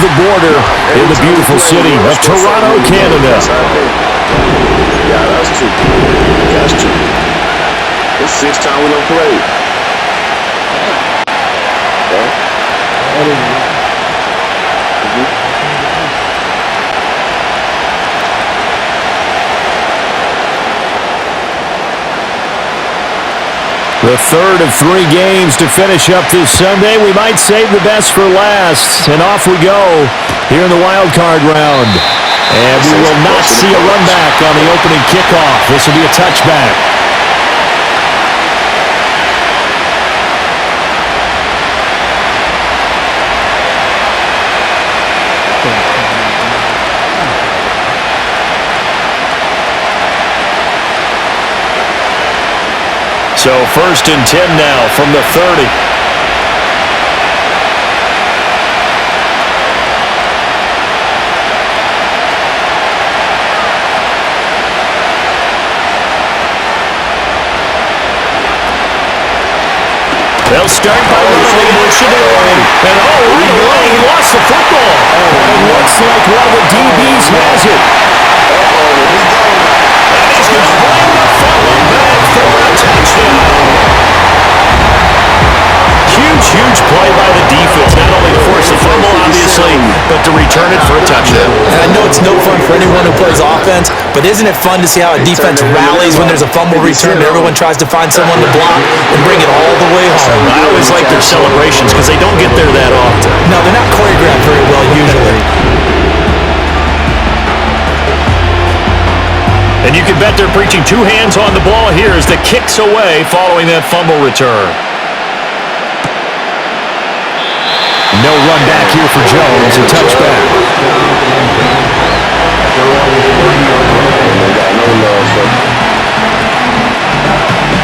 the border in the beautiful city of Toronto, Canada. Yeah, that's true. That's true. It's 6 time we don't play. The third of 3 games to finish up this Sunday. We might save the best for last. And off we go here in the wild card round. And we will not see a run back on the opening kickoff. This will be a touchback. So 1st and 10 now from the 30. They'll start by running Bushador. And right away, he lost the football. It looks like one of the DBs has it. And he's going to bring the fumble back for a touchdown. Huge play by the defense. Not only to force the fumble, obviously, but to return it for a touchdown. And I know it's no fun for anyone who plays offense, but isn't it fun to see how a defense rallies when there's a fumble return and everyone tries to find someone to block and bring it all the way home? I always like their celebrations because they don't get there that often. No, they're not choreographed very well usually. And you can bet they're preaching 2 hands on the ball here as the kick's away following that fumble return. No run back here for Jones, a touchback.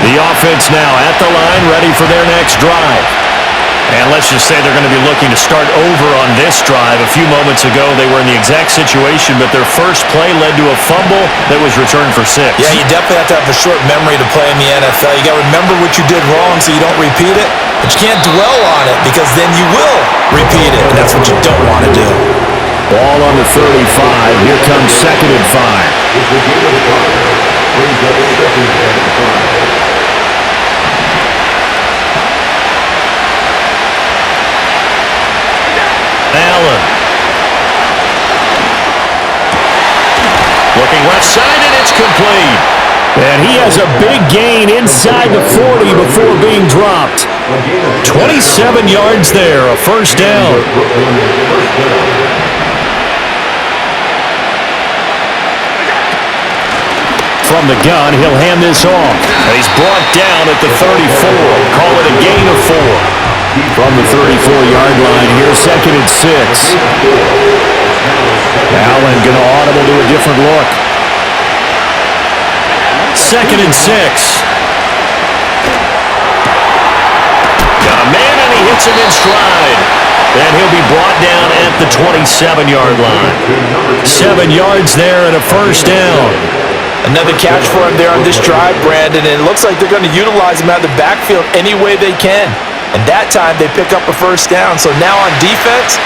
The offense now at the line, ready for their next drive. And let's just say they're going to be looking to start over on this drive. A few moments ago, they were in the exact situation, but their first play led to a fumble that was returned for 6. Yeah, you definitely have to have a short memory to play in the NFL. You got to remember what you did wrong so you don't repeat it, but you can't dwell on it because then you will repeat it, and that's what you don't want to do. Ball on the 35. Here comes 2nd and 5. Allen. Looking left side, and it's complete. And he has a big gain inside the 40 before being dropped. 27 yards there, a first down. From the gun, he'll hand this off. And he's brought down at the 34. Call it a gain of 4. From the 34-yard line, here's 2nd and 6. Allen going to audible to a different look. 2nd and 6. Got a man, and he hits him in stride. And he'll be brought down at the 27-yard line. 7 yards there and a first down. Another catch for him there on this drive, Brandon, and it looks like they're going to utilize him out of the backfield any way they can. And that time, they pick up a first down. So now on defense,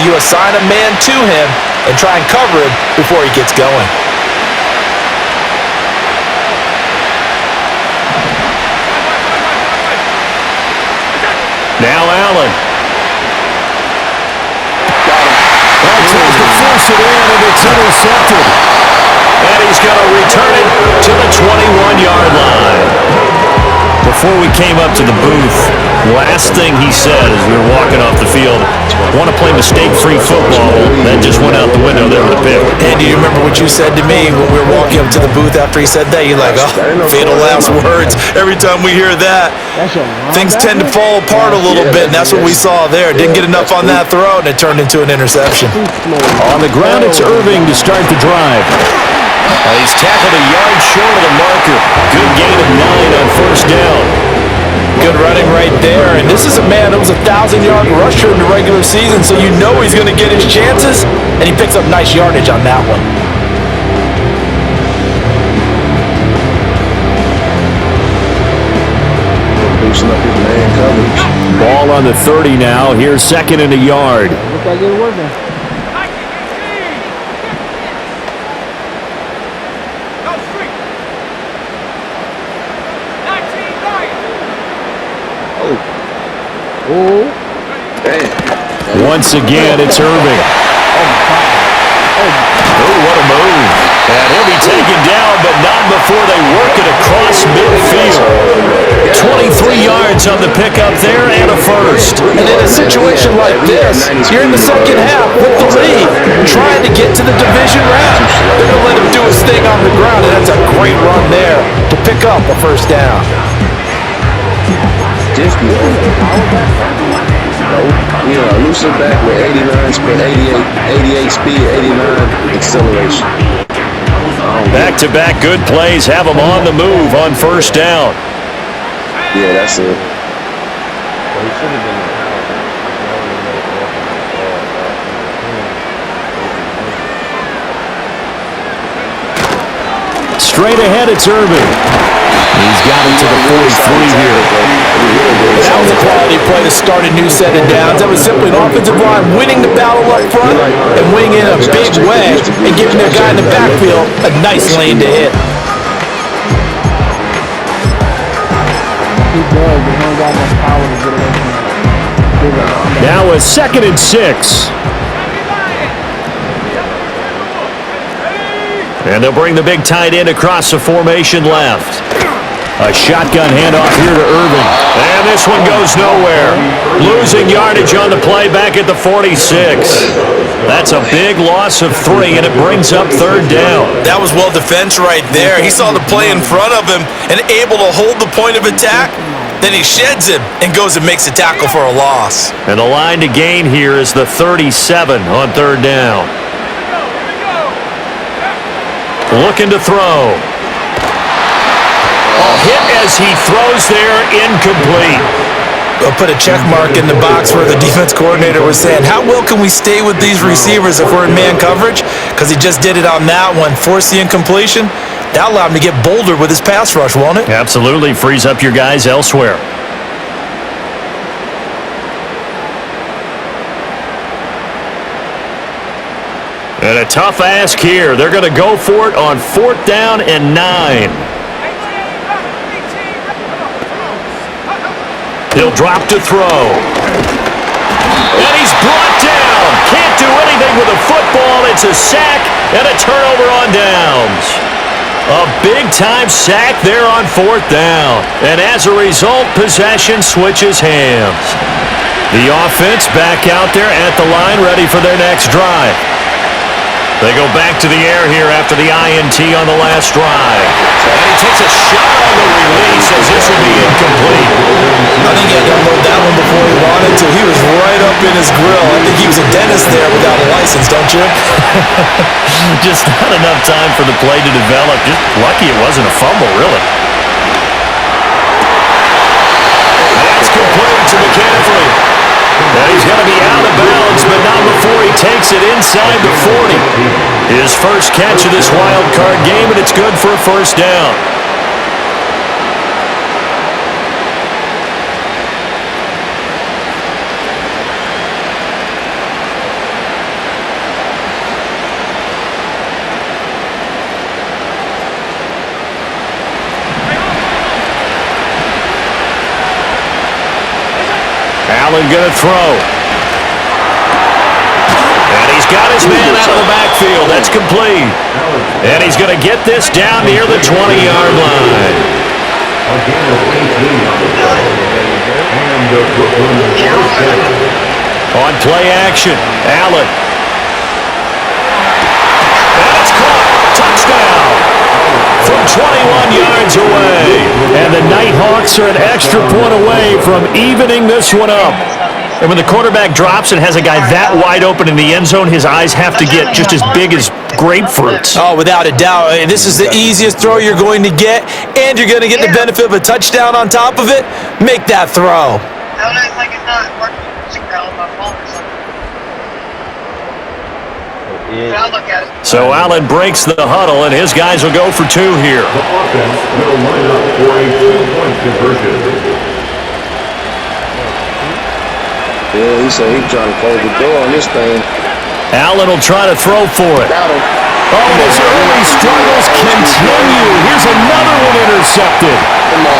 you assign a man to him and try and cover him before he gets going. Now Allen. Tries to force it in, and it's intercepted. And he's going to return it to the 21-yard line. Before we came up to the booth, last thing he said as we were walking off the field, want to play mistake-free football. That just went out the window there with the pick. Andy, you remember what you said to me when we were walking up to the booth after he said that? You're like, oh, fatal last words. Every time we hear that, things tend to fall apart a little bit, and that's what we saw there. Didn't get enough on that throw, and it turned into an interception. On the ground, it's Irving to start the drive. He's tackled a yard short of the marker. Good gain of 9 on first down. Good running right there. And this is a man that was a 1,000-yard rusher in the regular season, so you know he's going to get his chances, and he picks up nice yardage on that one. Loosen up his man coverage. Ball on the 30 now. Here's 2nd and a yard. Look like it's working. Once again, it's Irving. Oh, what a move. And he'll be taken down, but not before they work it across midfield. 23 yards on the pickup there and a first. And in a situation like this, you're in the second half with the lead, trying to get to the division round. They're going to let him do his thing on the ground, and that's a great run there to pick up a first down. Loosen back with 89 speed, 88 speed, 89 acceleration. Back-to-back good plays have them on the move on first down. Yeah, that's it. Straight ahead, it's Irving. He's got him to the 43 here. That was a quality play to start a new set of downs. That was simply an offensive line winning the battle up front and winning in a big way and giving their guy in the backfield a nice lane to hit. Now a 2nd and 6. And they'll bring the big tight end across the formation left. A shotgun handoff here to Irving. And this one goes nowhere. Losing yardage on the play back at the 46. That's a big loss of 3, and it brings up 3rd down. That was well defense right there. He saw the play in front of him and able to hold the point of attack. Then he sheds him and goes and makes a tackle for a loss. And the line to gain here is the 37 on 3rd down. Looking to throw. Hit as he throws there, incomplete. We'll put a check mark in the box where the defense coordinator was saying, how well can we stay with these receivers if we're in man coverage? Because he just did it on that one, forced the incompletion. That allowed him to get bolder with his pass rush, won't it? Absolutely, frees up your guys elsewhere. And a tough ask here. They're going to go for it on 4th down and 9. He'll drop to throw. And he's brought down. Can't do anything with a football. It's a sack and a turnover on downs. A big-time sack there on 4th down. And as a result, possession switches hands. The offense back out there at the line, ready for their next drive. They go back to the air here after the INT on the last drive. And he takes a shot on the release as this will be incomplete. I think he had to unload that one before he wanted to. He was right up in his grill. I think he was a dentist there without a license, don't you? Just not enough time for the play to develop. Just lucky it wasn't a fumble, really. That's complete to McCaffrey. And he's going to be out of bounds, but not before he takes it inside the 40. His first catch of this wild card game, and it's good for a first down. Allen going to throw. And he's got his man out of the backfield. That's complete. And he's going to get this down near the 20-yard line. On play action, Allen. And it's caught. Touchdown. From 21 yards away. And the Nighthawks are an extra point away from evening this one up. And when the quarterback drops and has a guy that wide open in the end zone, his eyes have to get just as big as grapefruits. Oh, without a doubt. This is the easiest throw you're going to get, and you're going to get the benefit of a touchdown on top of it. Make that throw. It's like it's not working on my phone or something. I'll look at it. So Allen breaks the huddle, and his guys will go for 2 here. The offense will line up for a 2-point conversion. Yeah, he said he's trying to close the door on this thing. Allen will try to throw for it. Oh, and his early struggles continue. Here's another one intercepted.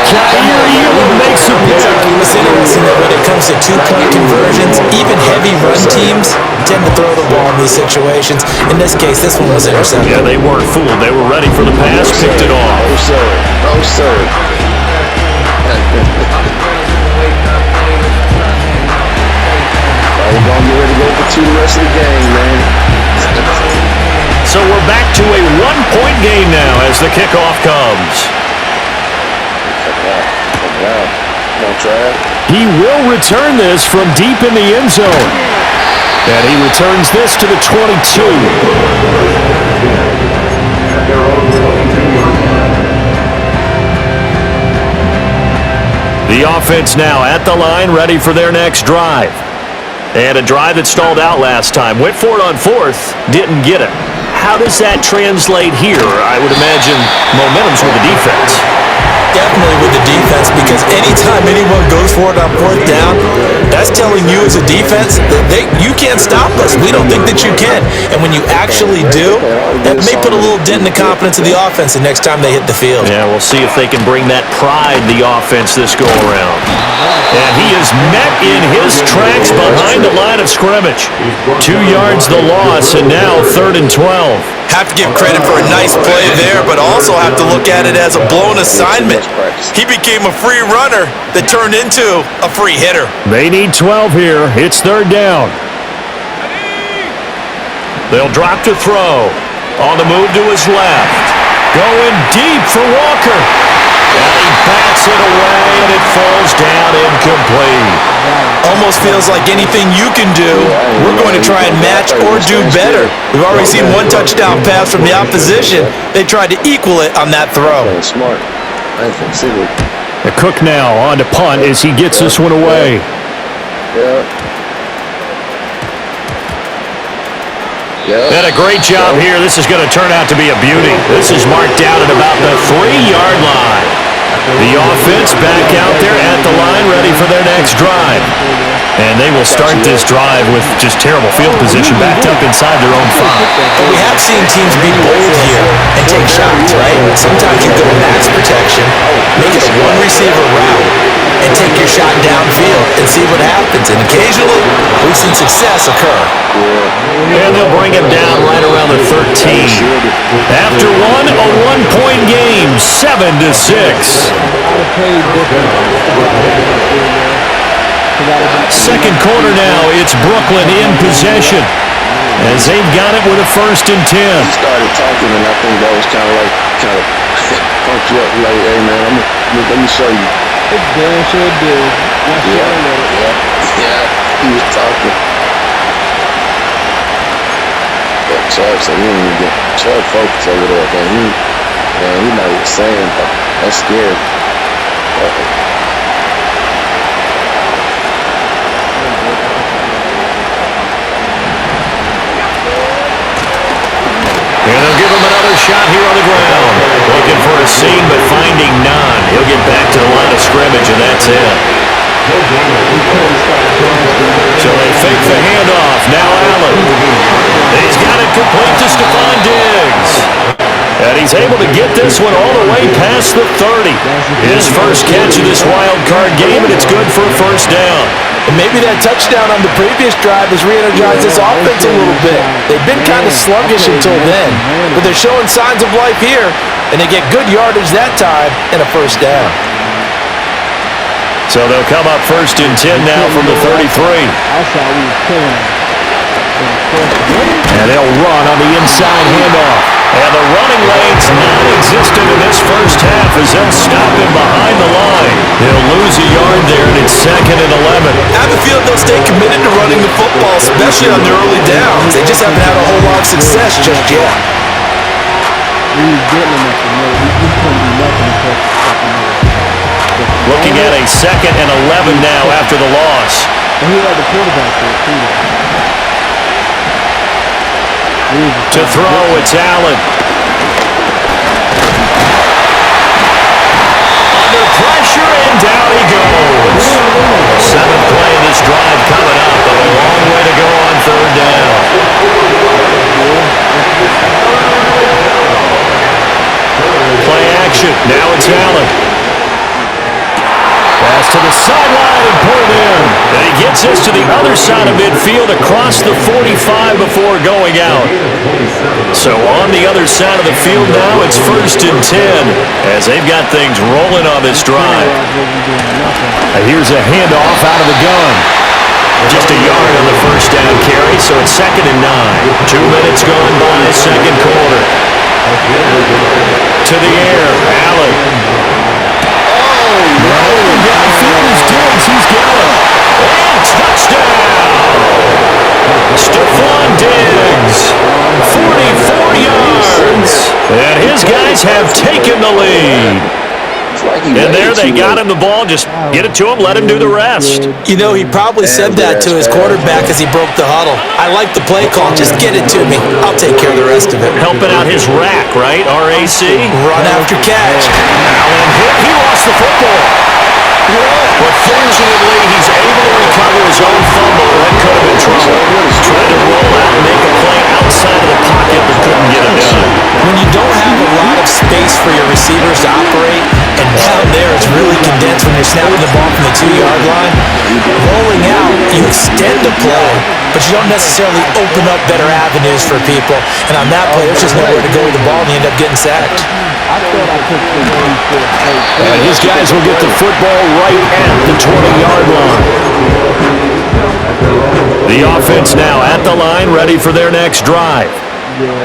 Jair Elam makes a pick. It's interesting that when it comes to two-point conversions, even heavy run teams tend to throw the ball in these situations. In this case, this one was intercepted. Yeah, they weren't fooled. They were ready for the pass, picked it off. Oh, sir. Oh, sir. We're going to get ready to go for 2 the rest of the game, man. So we're back to a 1-point game now as the kickoff comes. He will return this from deep in the end zone. And he returns this to the 22. The offense now at the line, ready for their next drive. And a drive that stalled out last time. Went for it on 4th, didn't get it. How does that translate here? I would imagine momentum's with the defense. Definitely with the defense, because anytime anyone goes for it on 4th down, that's telling you as a defense that you can't stop us. We don't think that you can. And when you actually do, that may put a little dent in the confidence of the offense the next time they hit the field. Yeah, we'll see if they can bring that pride the offense this go-around. And he is met in his tracks behind the line of scrimmage. 2 yards the loss, and now 3rd and 12. Have to give credit for a nice play there, but also have to look at it as a blown assignment. He became a free runner that turned into a free hitter. They need 12 here. It's 3rd down. They'll drop to throw. On the move to his left. Going deep for Walker. And he bats it away, and it falls down incomplete. Almost feels like anything you can do, we're going to try and match or do better. We've already seen 1 touchdown pass from the opposition. They tried to equal it on that throw. Smart. I think so. The Cook now on to punt as he gets this one away. And a great job here. This is going to turn out to be a beauty. This is marked out at about the 3-yard line. The offense back out there at the line, ready for their next drive. And they will start this drive with just terrible field position, backed up inside their own 5. But we have seen teams be bold here and take shots, right? Sometimes you go max protection, make it a 1-receiver route, and take your shot downfield and see what happens. And occasionally, we've seen success occur. And they'll bring him down right around the 13. After one, a 1-point game, 7-6. Second quarter now, it's Brooklyn in possession as they've got it with a 1st and 10. He started talking, and I think that was kind of pumped you up like, hey, man, let me show you. It damn sure did. Yeah, he was talking. But Chubb said he didn't even get Chubb focused over there, man. He not even saying, but that's scary. And they'll give him another shot here on the ground. Looking for a seam, but finding none. He'll get back to the line of scrimmage, and that's it. So they fake the handoff. Now Allen. He's got it complete to Stephon Diggs. And he's able to get this one all the way past the 30. His first catch of this wild card game, and it's good for a 1st down. And maybe that touchdown on the previous drive has re-energized this offense a little bit. They've been kind of sluggish until then, but they're showing signs of life here, and they get good yardage that time and a 1st down. So they'll come up 1st and 10 now from the 33. And they'll run on the inside handoff. And the running lane's non-existent in this first half as they'll stop him behind the line. He'll lose a yard there, and it's 2nd and 11. I have a feeling they'll stay committed to running the football, especially on the early downs. They just haven't had a whole lot of success just yet. Looking at a 2nd and 11 now after the loss. To throw, it's Allen. Under pressure, and down he goes. 7th play of this drive coming up, but a long way to go on 3rd down. this to the other side of midfield across the 45 before going out. So on the other side of the field now, it's 1st and 10 as they've got things rolling on this drive. Here's a handoff out of the gun. Just a yard on the first down carry, so it's 2nd and 9. 2 minutes gone by, second quarter. To the air, Allen. Downfield is Diggs, he's got him. And touchdown! Stephon Diggs, 44 yards. And his guys have taken the lead. And there they got him the ball. Just get it to him, let him do the rest. You know, he probably said that to his quarterback as he broke the huddle. I like the play call. Just get it to me. I'll take care of the rest of it. Helping out his rack, right? RAC. Run after catch. Allen hit. He lost the football. But fortunately, he's able to recover his own fumble. That could have been trouble. Trying to roll out and make a play outside of the pocket, but couldn't get it done. When you don't have a lot of space for your receivers to operate, and down there it's really condensed when you're snapping the ball from the 2-yard line, rolling out, you extend the play, but you don't necessarily open up better avenues for people. And on that play, there's just nowhere to go with the ball, and you end up getting sacked. And his guys will get the football right at the 20-yard line. The offense now at the line, ready for their next drive.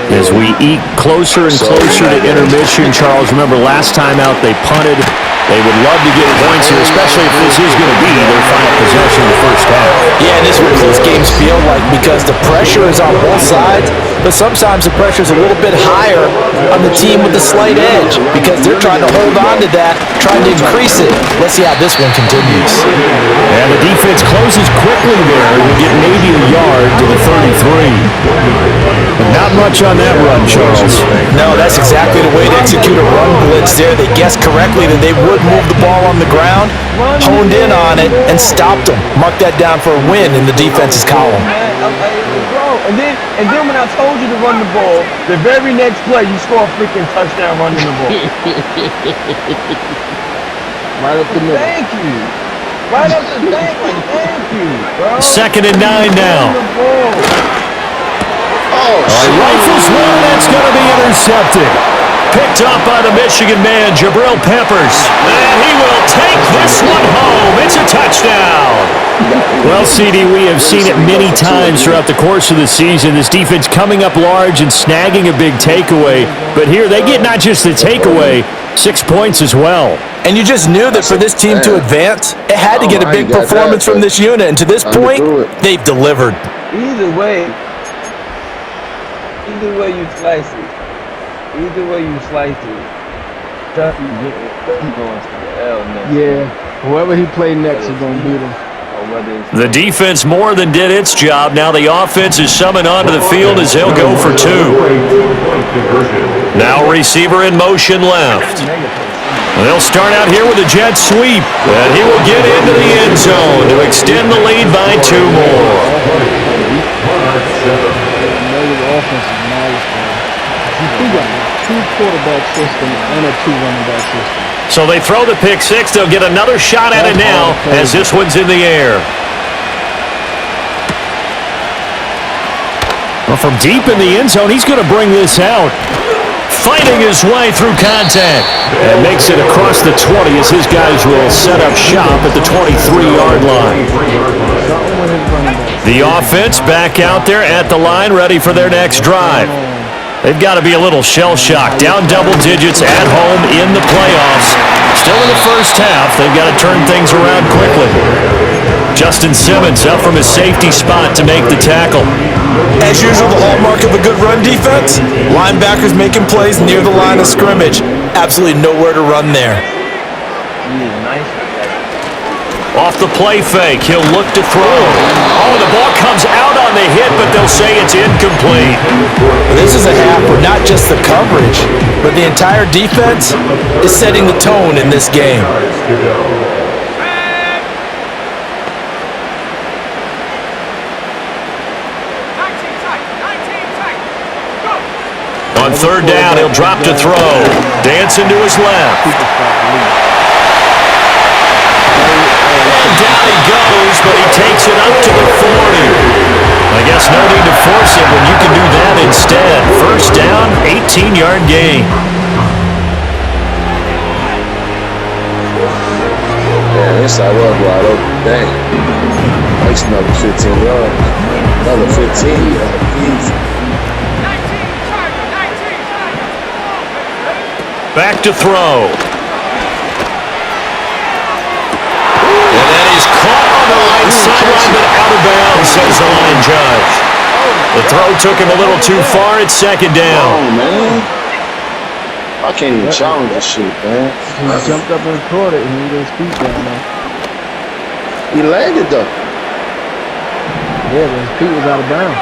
As we eke closer and closer to intermission, Charles, remember last time out they punted. They would love to get points here, especially if this is going to be their final possession in the first half. Yeah, and this is what close games feel like because the pressure is on both sides, but sometimes the pressure is a little bit higher on the team with the slight edge because they're trying to hold on to that, trying to increase it. Let's see how this one continues. And the defense closes quickly there. We get maybe a yard to the 33. But not much on that run, Charles. No, that's exactly the way to execute a run blitz there. They guessed correctly that they would move the ball on the ground, honed in on it, and stopped them. Mark that down for a win in the defense's column. And then when I told you to run the ball, the very next play you score a freaking touchdown running the ball. Right up the middle. Thank you. Right up the middle. Thank you, bro. 2nd and 9 now. Rifles one, that's going to be intercepted. Picked up by the Michigan man, Jabril Peppers. And he will take this one home. It's a touchdown. Well, CD, we have seen it many times throughout the course of the season. This defense coming up large and snagging a big takeaway. But here they get not just the takeaway, 6 points as well. And you just knew that for this team to advance, it had to get a big performance from this unit. And to this point, they've delivered. Either way you slice it. Either way you slice it, Duffy going to the L next. Yeah, whoever he play next is going to beat him. The defense more than did its job. Now the offense is summoned onto the field as they'll go for 2. Now receiver in motion left. They'll start out here with a jet sweep, and he will get into the end zone to extend the lead by 2 more. He got a 2-quarterback system and a 2-running back system. So they throw the pick 6. They'll get another shot at it now as this one's in the air. Well, from deep in the end zone, he's going to bring this out. Fighting his way through contact. And makes it across the 20 as his guys will set up shop at the 23-yard line. The offense back out there at the line, ready for their next drive. They've got to be a little shell-shocked. Down double digits at home in the playoffs. Still in the first half. They've got to turn things around quickly. Justin Simmons up from his safety spot to make the tackle. As usual, the hallmark of a good run defense, linebackers making plays near the line of scrimmage. Absolutely nowhere to run there. Off the play fake, he'll look to throw. Oh, the ball comes out on the hit, but they'll say it's incomplete. This is a half where not just the coverage, but the entire defense is setting the tone in this game. On 3rd down, he'll drop to throw. Dancing to his left. And down he goes, but he takes it up to the 40. I guess no need to force it when you can do that instead. First down, 18-yard gain. Yeah, inside well wide open. Dang. Makes another 15 yards. Another 15. Easy. Back to throw. And then he's caught on the right sideline, but out of bounds, says the line judge. The throw took him a little too far. It's second down. Oh, man. I can't even challenge this shit, man. He jumped up and caught it, and he didn't speak down there. He landed, though. Yeah, but his feet was out of bounds.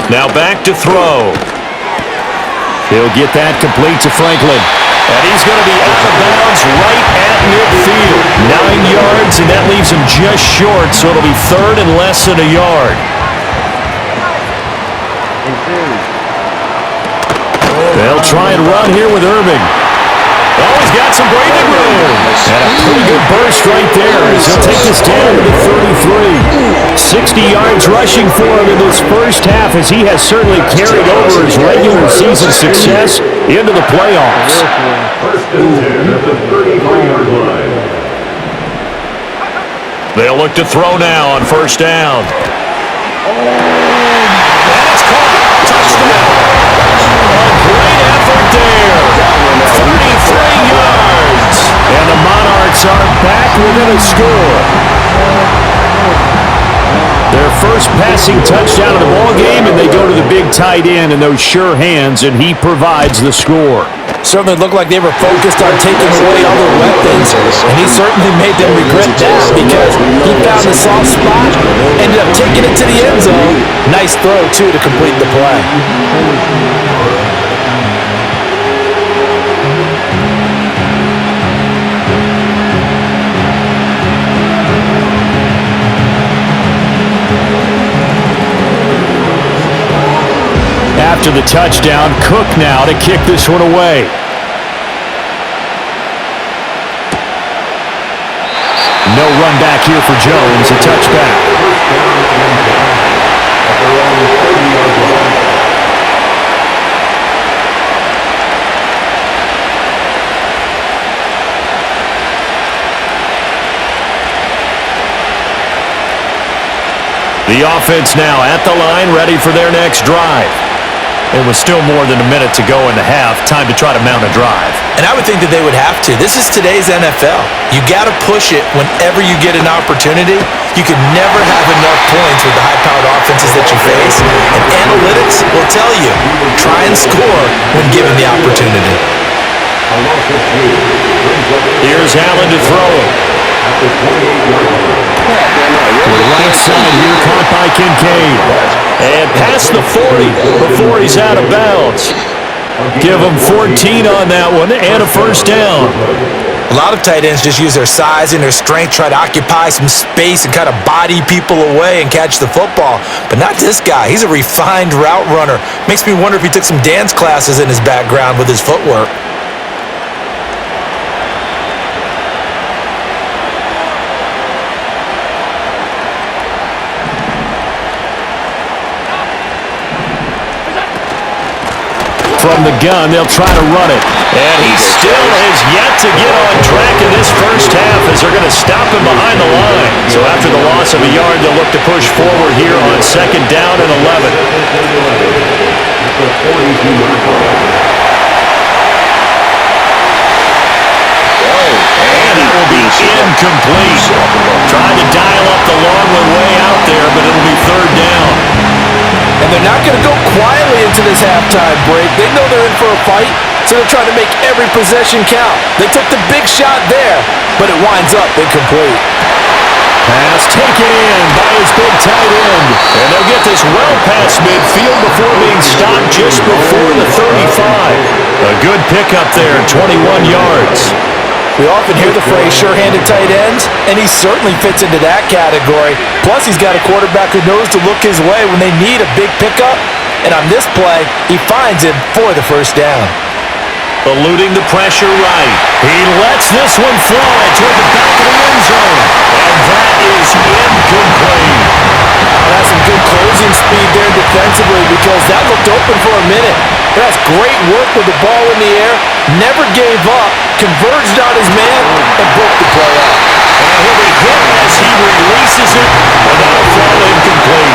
Now back to throw. He'll get that complete to Franklin. And he's going to be out of bounds right at midfield. 9 yards, and that leaves him just short, so it'll be third and less than a yard. They'll try and run here with Irving. Oh, he's got some breathing room. And a pretty good burst right there as he'll take this down to the 33. 60 yards rushing for him in this first half as he has certainly carried over his regular season success into the playoffs. First and 10 at the 33-yard line. They'll look to throw now on first down. And it's caught. Touchdown. A great effort there. 33 yards. And the Monarchs are back within a score. Their first passing touchdown of the ball game, and they go to the big tight end in those sure hands, and he provides the score. Certainly looked like they were focused on taking away all their weapons, and he certainly made them regret that because he found the soft spot, ended up taking it to the end zone. Nice throw, too, to complete the play. After the touchdown, Cook now to kick this one away. No run back here for Jones, a touchback. The offense now at the line, ready for their next drive. It was still more than a minute to go in the half. Time to try to mount a drive. And I would think that they would have to. This is today's NFL. You got to push it whenever you get an opportunity. You can never have enough points with the high-powered offenses that you face. And analytics will tell you, try and score when given the opportunity. Here's Allen to throw it. To the right side here, caught by Kincaid. And past the 40 before he's out of bounds. Give him 14 on that one and a first down. A lot of tight ends just use their size and their strength, try to occupy some space and kind of body people away and catch the football. But not this guy. He's a refined route runner. Makes me wonder if he took some dance classes in his background with his footwork. From the gun, they'll try to run it. And he still has yet to get on track in this first half as they're going to stop him behind the line. So after the loss of a yard, they'll look to push forward here on second down and 11. And it will be incomplete. Trying to dial up the long one way out there, but it'll be third down. And they're not going to go quietly into this halftime break. They know they're in for a fight, so they're trying to make every possession count. They took the big shot there, but it winds up incomplete. Pass taken in by his big tight end. And they'll get this well past midfield before being stopped just before the 35. A good pickup there, 21 yards. We often hear the phrase sure-handed tight ends, and he certainly fits into that category. Plus, he's got a quarterback who knows to look his way when they need a big pickup. And on this play, he finds him for the first down. Eluding the pressure right. He lets this one fly toward the back of the end zone. And that is incomplete. That's some good closing speed there defensively because that looked open for a minute. That's great work with the ball in the air. Never gave up. Converged on his man and broke the play up. And he'll be hit as he releases it. And that'll fall incomplete.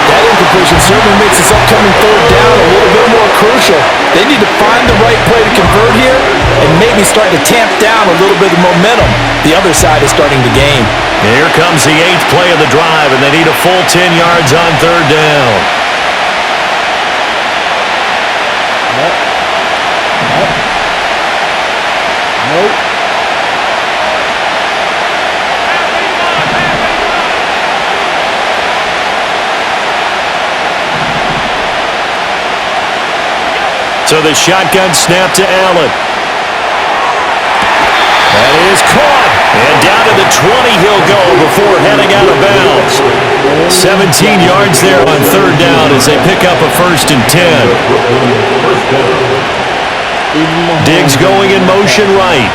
That incompletion certainly makes this upcoming third down a little bit more crucial. They need to find the right play to convert here and maybe start to tamp down a little bit of momentum the other side is starting to gain. Here comes the 8th play of the drive, and they need a full 10 yards on third down. Nope. So the shotgun snap to Allen. That is caught. And down to the 20 he'll go before heading out of bounds. 17 yards there on third down as they pick up a 1st and 10. Diggs going in motion right.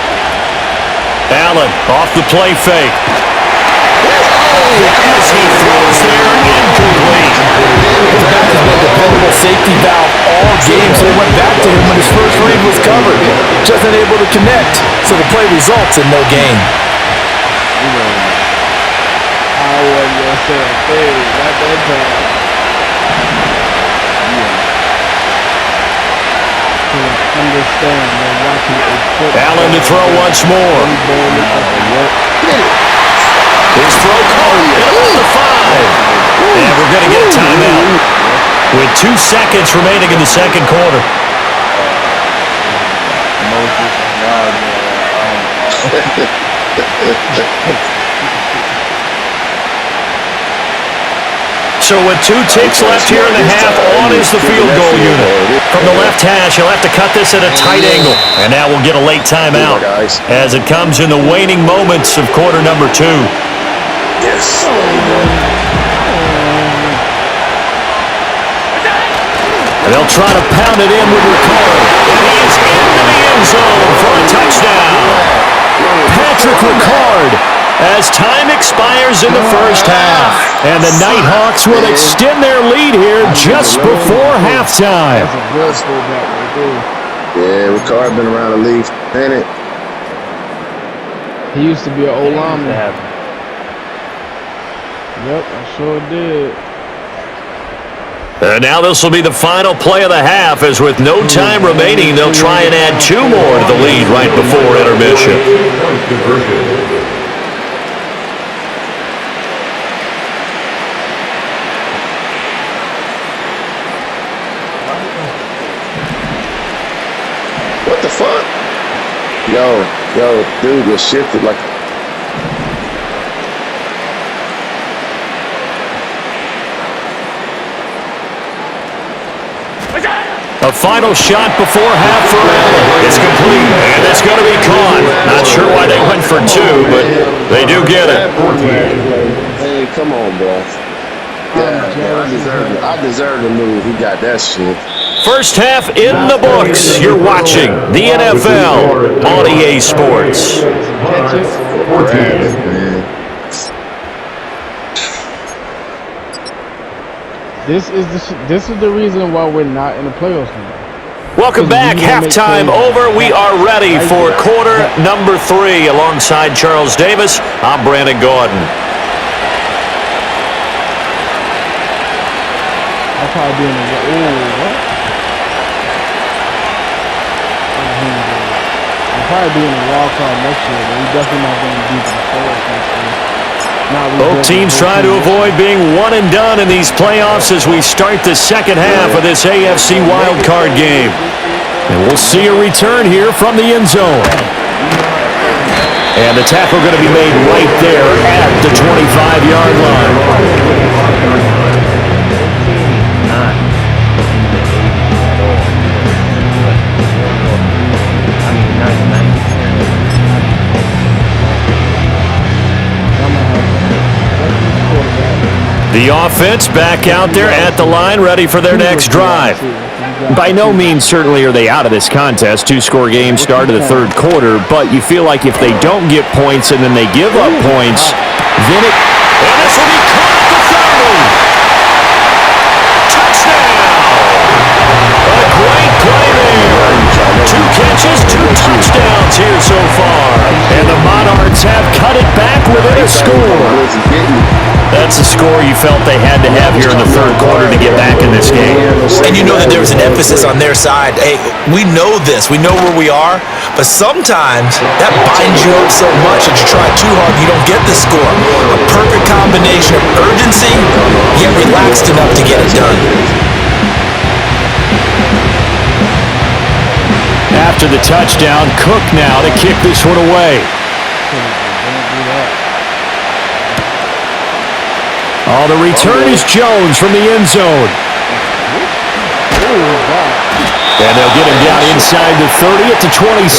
Allen off the play fake. As he throws there, incomplete. His back has been a dependable safety valve all game, so he went back to him when his first read was covered. Just unable to connect, so the play results in no gain. I wasn't going to say a thing. Not that time. Understand they're watching a football. Allen to throw once more. His throw caught at the 5. And we're going to get a timeout with 2 seconds remaining in the second quarter. So with 2 ticks left here in the half, on is the field goal unit. From the left hash, he'll have to cut this at a tight angle. And now we'll get a late timeout as it comes in the waning moments of quarter number 2. Yes. They'll try to pound it in with Ricard. And he's into the end zone for a touchdown. Patrick Ricard, as time expires in the first half. And the Nighthawks will extend their lead here just before halftime. That's a good fullback right there. Yeah, Ricard been around the league for a minute. He used to be an old lineman. Yep, I sure did. And now this will be the final play of the half, as with no time remaining, they'll try and add 2 more to the lead right before intermission. What the fuck? Yo, dude was shifted like. A final shot before half for Allen. It's complete, and it's going to be caught. Not sure why they went for 2, but they do get it. Hey, come on, bro. Yeah, I deserve the move. He got that shit. First half in the books. You're watching the NFL on EA Sports. This is the reason why we're not in the playoffs now. Welcome back. Halftime over. We are ready for quarter number 3. Alongside Charles Davis, I'm Brandon Gordon. I'll probably be in the what? I'll probably be in the wildcard next year, but we're definitely not going to be the playoffs next year. Both teams trying to avoid being one and done in these playoffs as we start the second half of this AFC Wildcard game. And we'll see a return here from the end zone. And the tackle going to be made right there at the 25-yard line. The offense back out there at the line, ready for their next drive. by no means certainly are they out of this contest. Two-score game start of the third quarter, but you feel like if they don't get points and then they give up points, then it... And this will be caught at the 30! Touchdown! A great play there. 2 catches, 2 touchdowns here so far. And the Monarchs have cut it back within a score. That's a score you felt they had to have here in the third quarter to get back in this game. And you know that there was an emphasis on their side. Hey, we know this. We know where we are. But sometimes that binds you up so much that you try too hard, you don't get the score. A perfect combination of urgency, yet relaxed enough to get it done. After the touchdown, Cook now to kick this one away. Oh, the return is Jones from the end zone. And they'll get him down inside the 30 at the 27.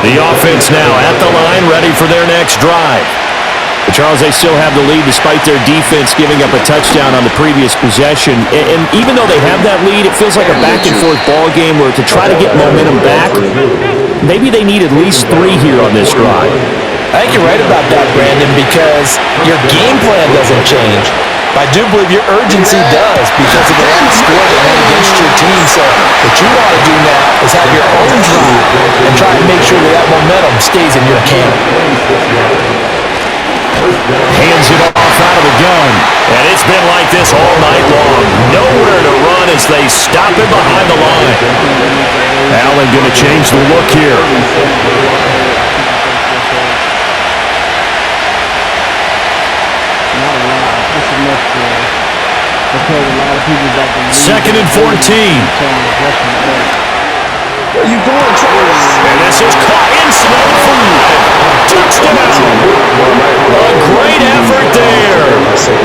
The offense now at the line, ready for their next drive. But Charles, they still have the lead despite their defense giving up a touchdown on the previous possession. And even though they have that lead, it feels like a back-and-forth ball game where to try to get momentum back, maybe they need at least 3 here on this drive. I think you're right about that, Brandon, because your game plan doesn't change. But I do believe your urgency does because of the last score that went against your team. So what you want to do now is have your own drive and try to make sure that momentum stays in your camp. Hands it off out of the gun. And it's been like this all night long. Nowhere to run as they stop him behind the line. Allen going to change the look here. Second and 14. Where you going, Travis? And this is caught inside food. Touchdown. A great effort there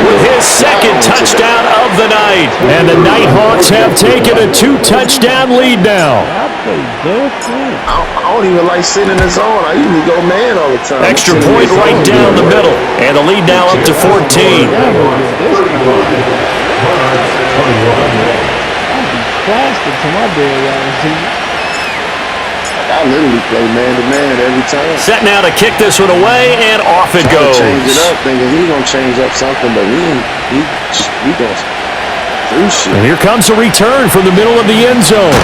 with his second touchdown of the night. And the Nighthawks have taken a 2-touchdown lead now. I don't even like sitting in the zone. I usually go man all the time. Extra point right down the middle. And the lead now up to 14. I literally play man-to-man every time. Set now to kick this one away, and off it goes. Change it up, thinking he's going to change up something, but he goes through shit. And here comes a return from the middle of the end zone.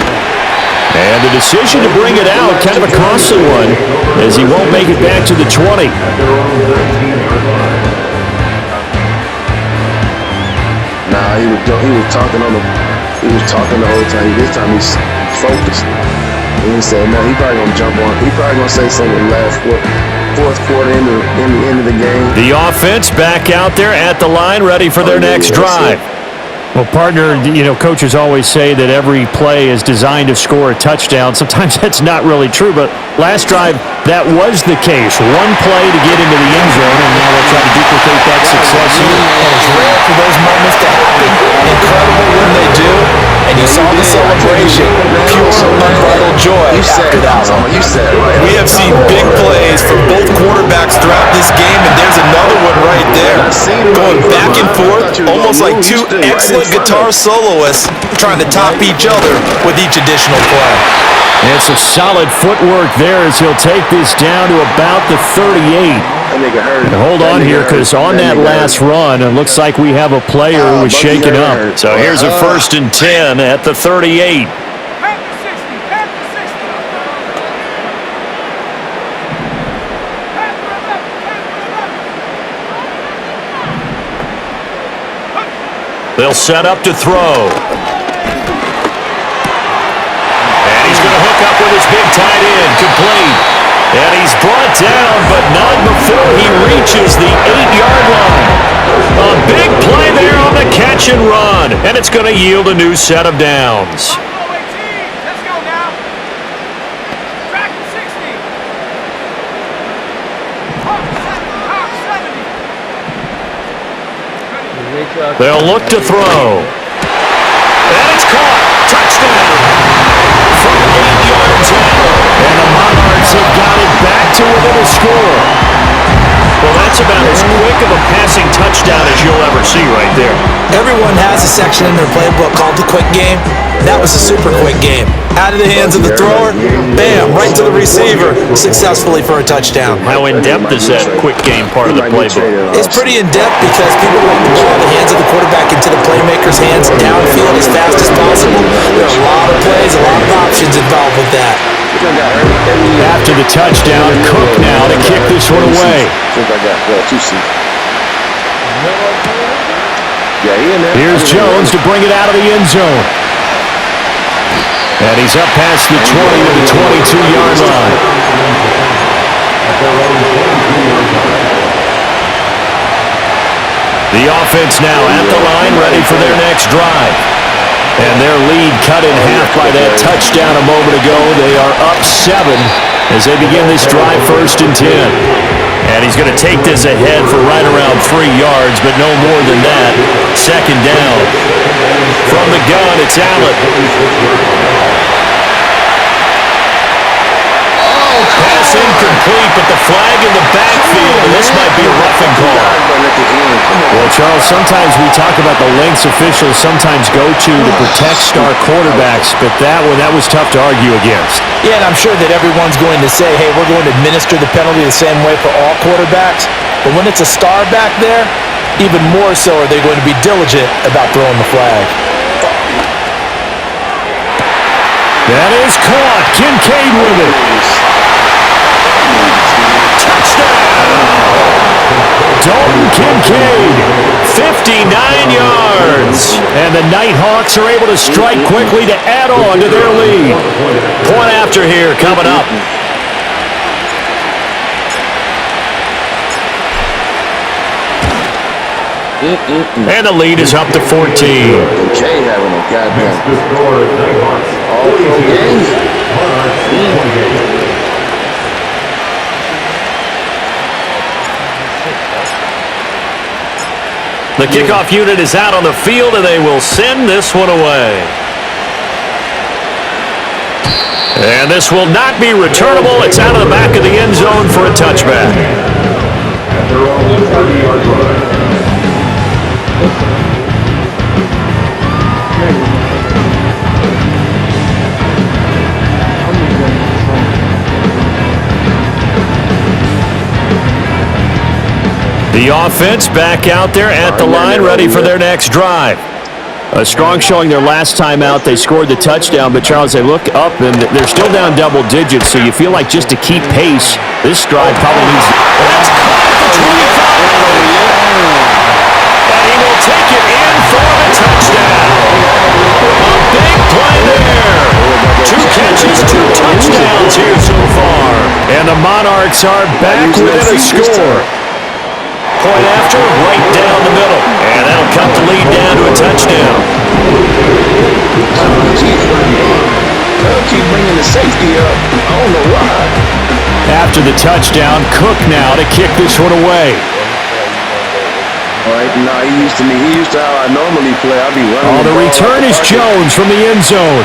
And the decision to bring it out, kind of a costly one, as he won't make it back to the 20. Nah, he was talking the whole time. This time he's focused. And he said, man, he probably gonna jump on. He probably gonna say something in the last fourth quarter in the end of the game. The offense back out there at the line, ready for their next drive. Well, partner, coaches always say that every play is designed to score a touchdown. Sometimes that's not really true, but last drive, that was the case. One play to get into the end zone, and now they'll try to duplicate that success here. It's rare for those moments to happen. Incredible when they do. And you saw the celebration. Pure, unbridled joy after that one. We have seen big plays from both quarterbacks throughout this game, and there's another one right there. Going back and forth, almost like 2 excellent guitar soloists trying to top each other with each additional play. It's a solid footwork there as he'll take this down to about the 38. And hold on here, because on that last run, it looks like we have a player who was shaken up. So here's a 1st and 10 at the 38. They'll set up to throw. And he's going to hook up with his big tight end, complete. And he's brought down, but not before he reaches the 8-yard line. A big play there on the catch and run, and it's going to yield a new set of downs. Let's go now. Track 60. Hawk 70. They'll look to throw. And it's caught. Touchdown. From 8 yards out. And the Monarchs have got it back to within a score. Well, that's about as quick of a passing touchdown as you'll ever see right there. Everyone has a section in their playbook called the quick game. That was a super quick game. Out of the hands of the thrower, bam, right to the receiver, successfully for a touchdown. How in-depth is that quick game part of the playbook? It's pretty in-depth because people want the ball out of the hands of the quarterback into the playmaker's hands downfield as fast as possible. There are a lot of plays, a lot of options involved with that. After the touchdown, Cook now to kick this one away. Here's Jones to bring it out of the end zone. And he's up past the 20 to the 22-yard line. The offense now at the line, ready for their next drive. And their lead cut in half by that touchdown a moment ago. They are up 7 as they begin this drive, 1st and 10. And he's going to take this ahead for right around 3 yards, but no more than that. 2nd down. From the gun, it's Allen. Pass incomplete, but the flag in the backfield, and this might be a roughing call. Well, Charles, sometimes we talk about the lengths officials sometimes go to protect star quarterbacks, but that was tough to argue against. Yeah, and I'm sure that everyone's going to say, hey, we're going to administer the penalty the same way for all quarterbacks, but when it's a star back there, even more so are they going to be diligent about throwing the flag. That is caught. Kincaid with it. Dalton Kincaid, 59 yards. And the Nighthawks are able to strike quickly to add on to their lead. Point after here coming up. And the lead is up to 14. Okay, having a goddamn all-pro game. The kickoff unit is out on the field, and they will send this one away. And this will not be returnable. It's out of the back of the end zone for a touchback. They're on the 30-yard line. The offense back out there at the line, ready for their next drive. A strong showing their last time out. They scored the touchdown, but Charles, they look up and they're still down double digits, so you feel like just to keep pace, this drive probably needs... That's caught at the 25. And he will take it in for the touchdown. A big play there. 2 catches, 2 touchdowns here so far. And the Monarchs are back within a score. Point after, right down the middle. And that'll cut the lead down to a touchdown. Keep bringing the safety up. I don't know why. After the touchdown, Cook now to kick this one away. All right, nah, he used to how I normally play. I'll be running. The return is Jones from the end zone.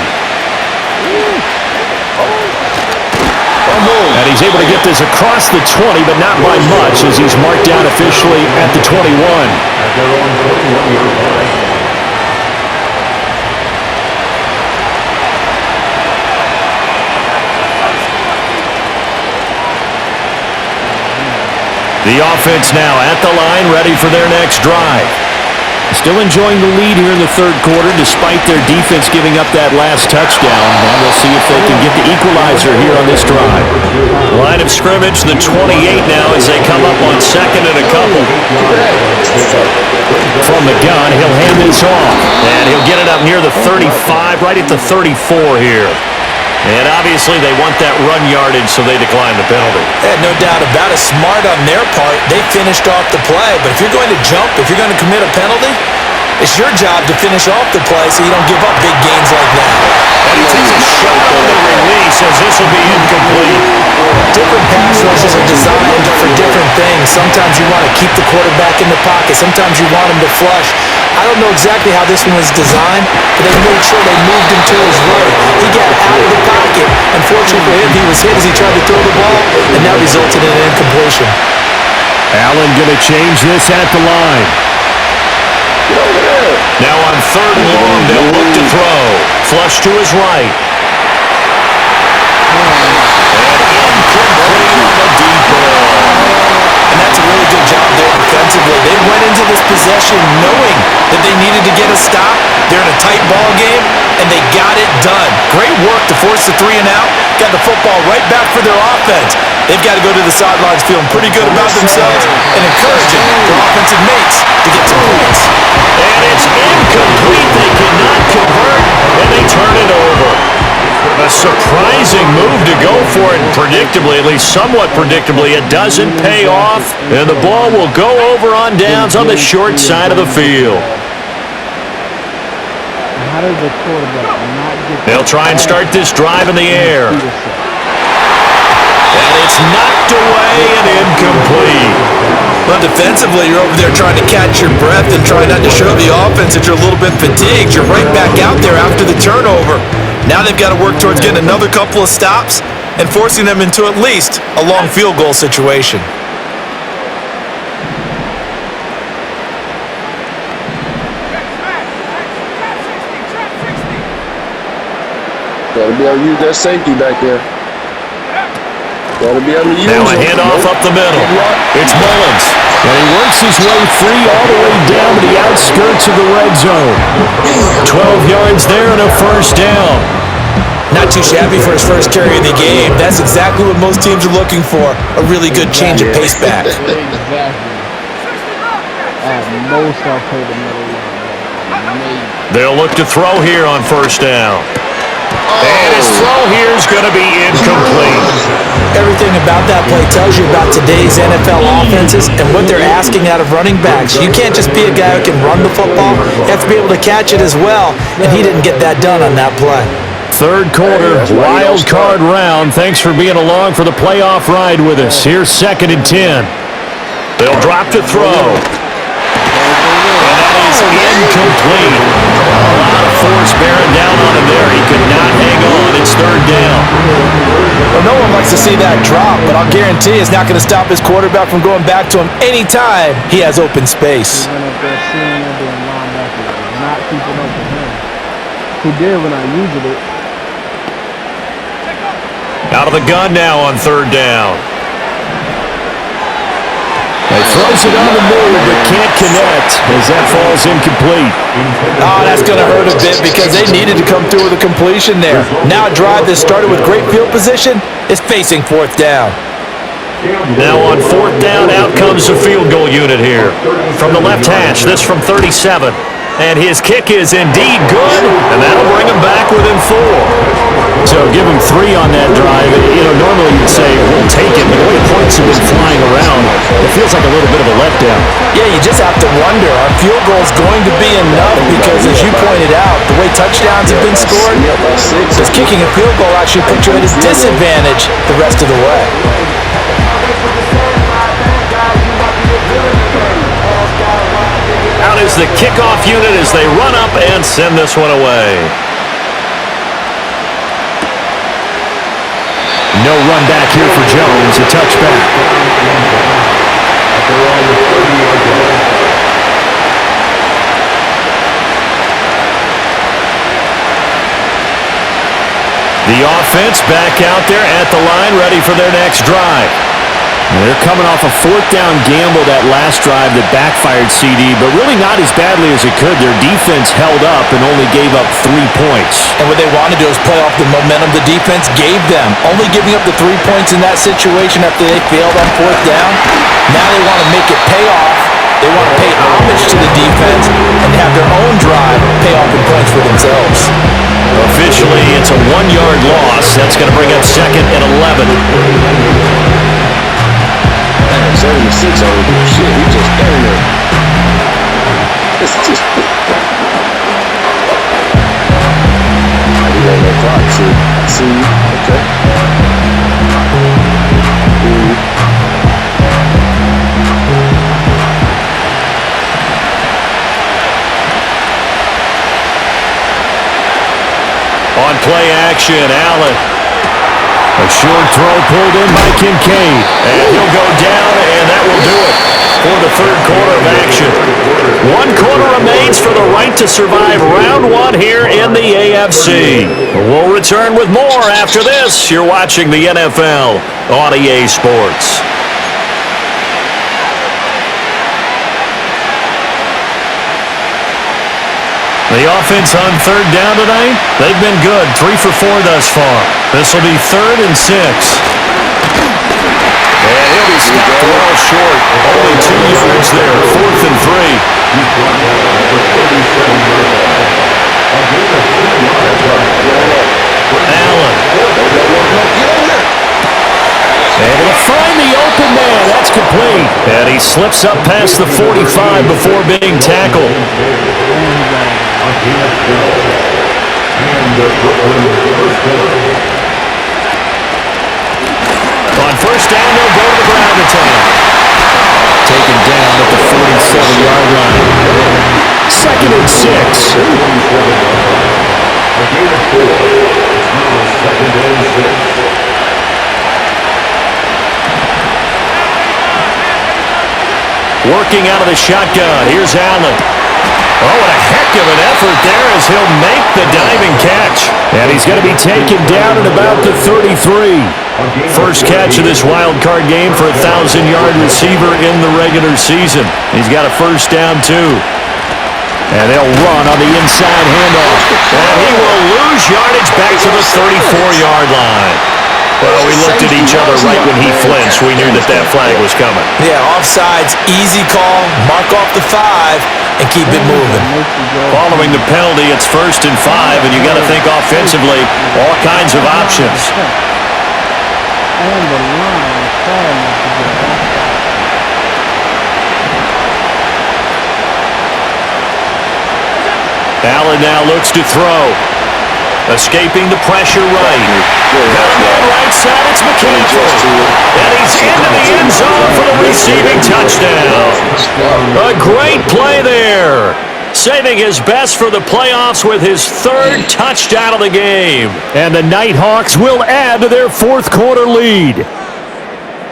And he's able to get this across the 20, but not by much, as he's marked down officially at the 21. The offense now at the line, ready for their next drive. Still enjoying the lead here in the 3rd quarter, despite their defense giving up that last touchdown. And we'll see if they can get the equalizer here on this drive. Line of scrimmage, the 28 now as they come up on 2nd and a couple. From the gun, he'll hand this off. And he'll get it up near the 35, right at the 34 here. And obviously they want that run yardage, so they decline the penalty. No doubt about it. Smart on their part. They finished off the play. But if you're going to jump, if you're going to commit a penalty, it's your job to finish off the play so you don't give up big gains like that. And he takes a shot on the release as this will be incomplete. Different pass rushes are designed for different things. Sometimes you want to keep the quarterback in the pocket. Sometimes you want him to flush. I don't know exactly how this one was designed, but they made sure they moved him to his right. He got out of the pocket. Unfortunately for him, he was hit as he tried to throw the ball, and that resulted in an incompletion. Allen going to change this at the line. Now on 3rd and long, they'll look to throw. Flush to his right. And incomplete on the deep ball. And that's a really good job there defensively. They went into this possession knowing that they needed to get a stop. They're in a tight ball game, and they got it done. Great work to force the 3 and out. Got the football right back for their offense. They've got to go to the sidelines feeling pretty good about themselves and encouraging their offensive mates to get some points. And it's incomplete. They cannot convert, and they turn it over. A surprising move to go for it, predictably, at least somewhat predictably. It doesn't pay off, and the ball will go over on downs on the short side of the field. How does the quarterback not get? They'll try and start this drive in the air. And it's knocked away and incomplete. Well, defensively, you're over there trying to catch your breath and try not to show the offense that you're a little bit fatigued. You're right back out there after the turnover. Now they've got to work towards getting another couple of stops and forcing them into at least a long field goal situation. Gotta be able to use that safety back there. Gotta be able to use Now a handoff up the middle. It's Mullins. And he works his way free all the way down to the outskirts of the red zone. 12 yards there and a first down. Not too shabby for his first carry of the game. That's exactly what most teams are looking for. A really good change of pace back. Exactly. At most, I'll play the middle line. They'll look to throw here on first down. And his throw here is going to be incomplete. Everything about that play tells you about today's NFL offenses and what they're asking out of running backs. You can't just be a guy who can run the football. You have to be able to catch it as well, and he didn't get that done on that play. Third quarter, wild card round. Thanks for being along for the playoff ride with us. Here's 2nd and 10. They'll drop to throw. And that is incomplete. A lot of force bearing down on him there. He could not hang on. It's 3rd down. Well, no one likes to see that drop, but I'll guarantee it's not going to stop his quarterback from going back to him anytime he has open space. He went up there seeing him doing linebacker, not keeping up with him. He did when I used it. Out of the gun now on 3rd down. He throws it on the move, but can't connect as that falls incomplete. Oh, that's going to hurt a bit because they needed to come through with a completion there. Now a drive that started with great field position is facing 4th down. Now on 4th down, out comes the field goal unit here. From the left hash, this from 37. And his kick is indeed good, and that'll bring him back within 4. So give him 3 on that drive. You know, normally you'd say, we'll take it, but the way points have been flying around, it feels like a little bit of a letdown. Yeah, you just have to wonder, are field goals going to be enough? Because as you pointed out, the way touchdowns have been scored, does kicking a field goal actually put you at a disadvantage the rest of the way? Out is the kickoff unit as they run up and send this one away. No run back here for Jones, a touchback. The offense back out there at the line, ready for their next drive. They're coming off a 4th down gamble that last drive that backfired CD, but really not as badly as it could. Their defense held up and only gave up 3 points. And what they want to do is play off the momentum the defense gave them. Only giving up the 3 points in that situation after they failed on 4th down. Now they want to make it pay off. They want to pay homage to the defense and have their own drive pay off in points for themselves. Officially, it's a 1-yard loss. That's going to bring up 2nd and 11. 76 over there. Shit, he just standing there. It's just... He got that clock, see, okay. On play action, Allen. A short throw pulled in by Kincaid. And he'll go down, and that will do it. third quarter of action. 1 quarter remains for the right to survive round 1 here in the AFC. We'll return with more after this. You're watching the NFL on EA Sports. The offense on third down tonight, they've been good. 3 for 4 thus far. This will be 3rd and 6. And he'll be stopped a little short. Only 2 yards there. 4th and 3. Allen. Able to find the open man. That's complete. And he slips up past the 45 before being tackled. On first down, they'll go to the ground attack. Taken down at the 47-yard line. 2nd and 6. Working out of the shotgun. Here's Allen. Oh, what a heck of an effort there as he'll make the diving catch. And he's going to be taken down at about the 33. First catch of this wild card game for a 1,000-yard receiver in the regular season. He's got a first down, too. And they'll run on the inside handoff. And he will lose yardage back to the 34-yard line. Well, we looked at each other right when he flinched. We knew that flag was coming. Yeah, offsides, easy call, mark off the 5, and keep it moving. Following the penalty, it's 1st and 5, and you got to think offensively, all kinds of options. Allen now looks to throw. Escaping the pressure right. Down the right side, it's McCaffrey. And he's into the end zone for the receiving touchdown. A great play there. Saving his best for the playoffs with his 3rd touchdown of the game. And the Nighthawks will add to their 4th quarter lead.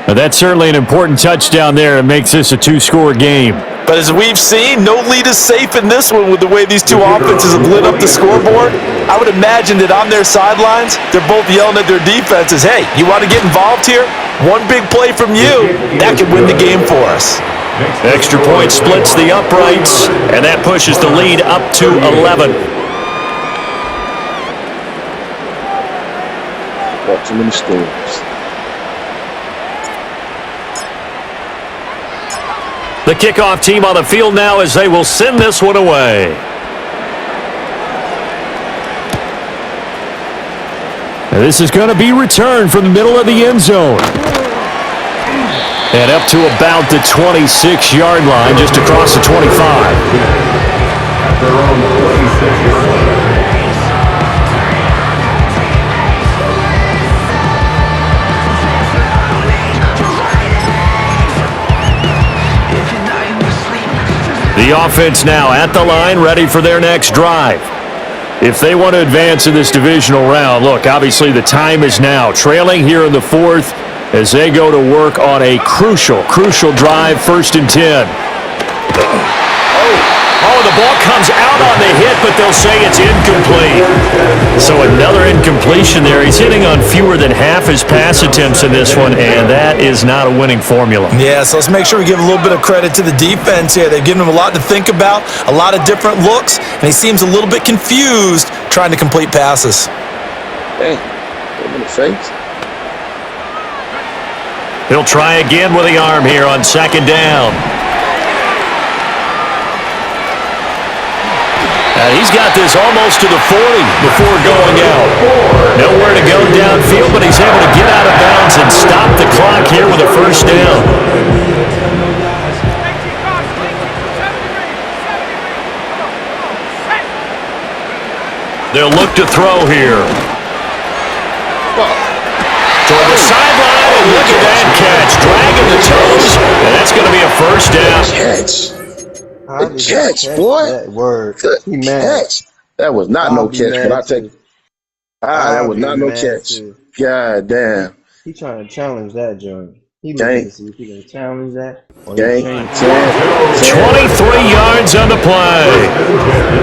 Now, that's certainly an important touchdown there. It makes this a 2-score game. But as we've seen, no lead is safe in this one with the way these two offenses have lit up the scoreboard. I would imagine that on their sidelines, they're both yelling at their defenses, hey, you want to get involved here? One big play from you, that could win the game for us. Extra point splits the uprights, and that pushes the lead up to 11. Got too many scores. The kickoff team on the field now as they will send this one away. And this is going to be returned from the middle of the end zone. And up to about the 26-yard line, just across the 25. The offense now at the line, ready for their next drive. If they want to advance in this divisional round, look, obviously the time is now. Trailing here in the 4th as they go to work on a crucial drive, 1st and 10. Oh, the ball comes out on the hit, but they'll say it's incomplete. So another incompletion there. He's hitting on fewer than half his pass attempts in this one, and that is not a winning formula. Yeah, so let's make sure we give a little bit of credit to the defense here. They've given him a lot to think about, a lot of different looks, and he seems a little bit confused trying to complete passes. Hey, in the face. He'll try again with the arm here on 2nd down. He's got this almost to the 40 before going out. Nowhere to go downfield, but he's able to get out of bounds and stop the clock here with a 1st down. They'll look to throw here. Toward the sideline, and look at that catch. Dragging the toes, and that's going to be a 1st down. Good catch, boy. That word. Good catch. That was not no catch, but I take it. That was not no catch. God damn. He trying to challenge that joint. Gang. See if he can challenge that. Gang. 23 yards on the play.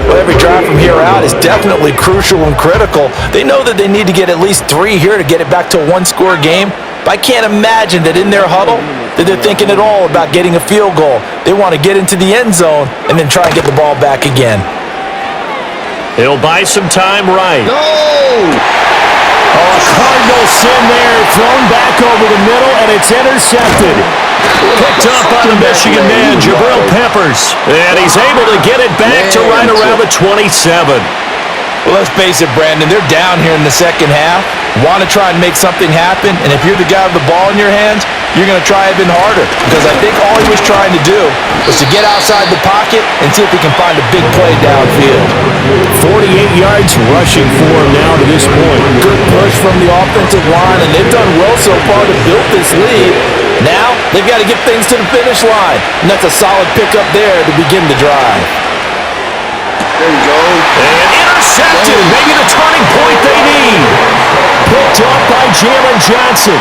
Well, every drive from here out is definitely crucial and critical. They know that they need to get at least 3 here to get it back to a one-score game. But I can't imagine that in their huddle that they're thinking at all about getting a field goal. They want to get into the end zone and then try and get the ball back again. He'll buy some time right. No! Oh, Cardinal sin there, thrown back over the middle, and it's intercepted. Picked up by the Michigan man, Jabril Peppers. And he's able to get it back to right around the 27. Well, let's face it, Brandon, they're down here in the second half. Want to try and make something happen, and if you're the guy with the ball in your hands, you're going to try even harder, because I think all he was trying to do was to get outside the pocket and see if he can find a big play downfield. 48 yards rushing for him now to this point. Good push from the offensive line, and they've done well so far to build this lead. Now, they've got to get things to the finish line, and that's a solid pickup there to begin the drive. There you go. And intercepted, maybe the turning point they need. Picked up by Jalen Johnson.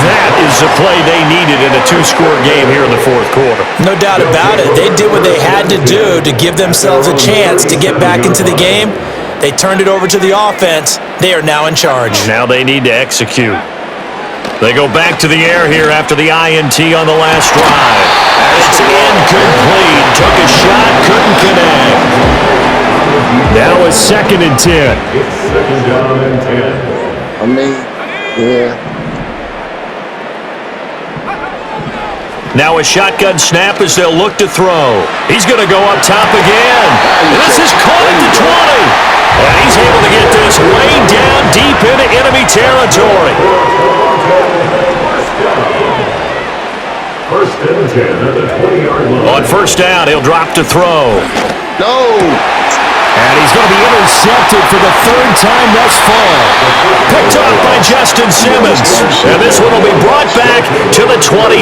That is the play they needed in a 2-score game here in the fourth quarter. No doubt about it. They did what they had to do to give themselves a chance to get back into the game. They turned it over to the offense. They are now in charge. Now they need to execute. They go back to the air here after the INT on the last drive. It's incomplete. Took a shot, couldn't connect. Now it's 2nd and 10. It's 2nd down and 10. I mean, yeah. Now a shotgun snap as they'll look to throw. He's going to go up top again. This is caught at the 20. And he's able to get this way down deep into enemy territory. First and 10 at the 20-yard line. On first down, he'll drop to throw. No! And he's going to be intercepted for the 3rd time thus far. Picked up by Justin Simmons. And this one will be brought back to the 22.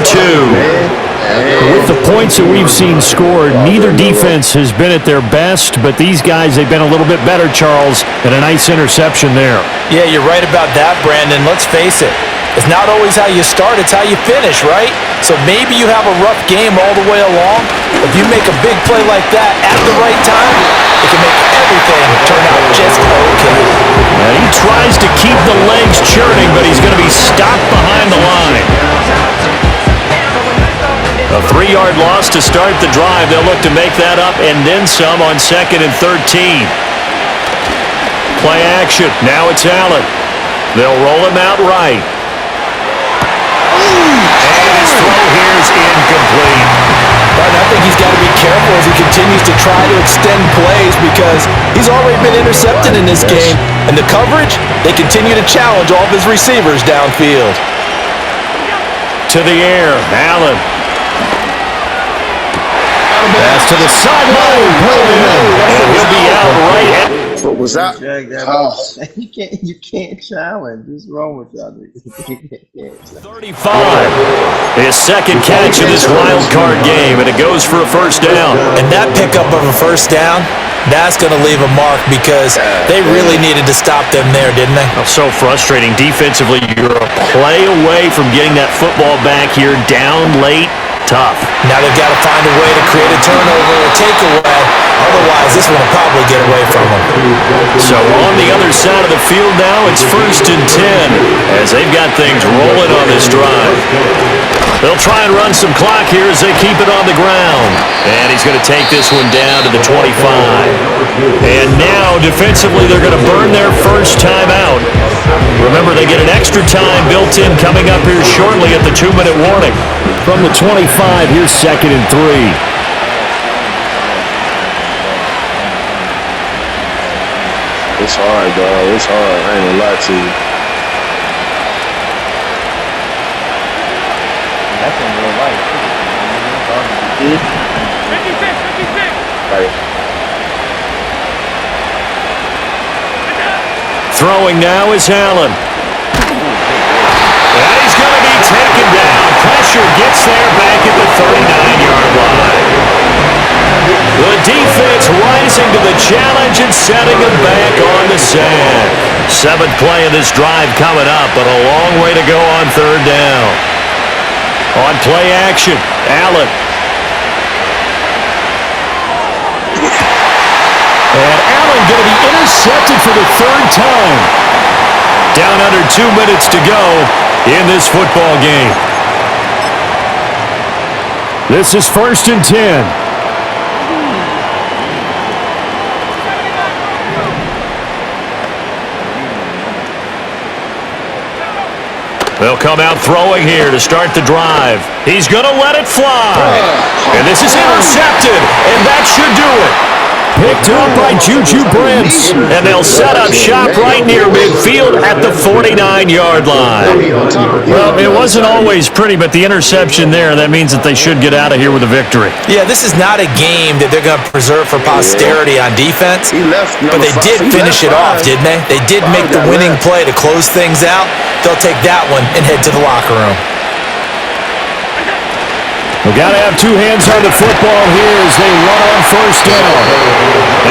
With the points that we've seen scored, neither defense has been at their best, but these guys, they've been a little bit better, Charles, and a nice interception there. Yeah, you're right about that, Brandon. Let's face it. It's not always how you start, it's how you finish, right? So maybe you have a rough game all the way along. If you make a big play like that at the right time, it can make everything turn out just okay. And he tries to keep the legs churning, but he's going to be stopped behind the line. A 3-yard loss to start the drive. They'll look to make that up and then some on 2nd and 13. Play action. Now it's Allen. They'll roll him out right. And his throw here is incomplete. But I think he's got to be careful as he continues to try to extend plays because he's already been intercepted in this game. And the coverage, they continue to challenge all of his receivers downfield. To the air, Allen. Pass to the sideline. And he'll be out right. What was that? Oh. You can't challenge. What's wrong with y'all? 35. His 2nd catch of this wild card game, and it goes for a first down. And that pickup of a first down, that's going to leave a mark because they really needed to stop them there, didn't they? So frustrating. Defensively, you're a play away from getting that football back here down late. Tough. Now they've got to find a way to create a turnover or takeaway. Otherwise, this one will probably get away from them. So on the other side of the field now, it's 1st and 10 as they've got things rolling on this drive. They'll try and run some clock here as they keep it on the ground. And he's going to take this one down to the 25. And now, defensively, they're going to burn their first time out. Remember, they get an extra time built in coming up here shortly at the 2-minute warning. From the 25, here's 2nd and 3. It's hard, dog. It's hard. I ain't gonna lie to you. That's in real life. 56. Right. Throwing now is Allen. And he's going to be taken down. Pressure gets there back at the 39-yard line. The defense rising to the challenge and setting him back on the sack. 7th play of this drive coming up, but a long way to go on 3rd down. On play action, Allen. And Allen going to be intercepted for the third time. Down under 2 minutes to go in this football game. This is 1st and 10. They'll come out throwing here to start the drive. He's going to let it fly. And this is intercepted, and that should do it. Picked up by Juju Brents, and they'll set up shop right near midfield at the 49-yard line. Well, it wasn't always pretty, but the interception there, that means that they should get out of here with a victory. Yeah, this is not a game that they're going to preserve for posterity on defense, but they did finish it off, didn't they? They did make the winning play to close things out. They'll take that one and head to the locker room. We've got to have two hands on the football here as they run on 1st down.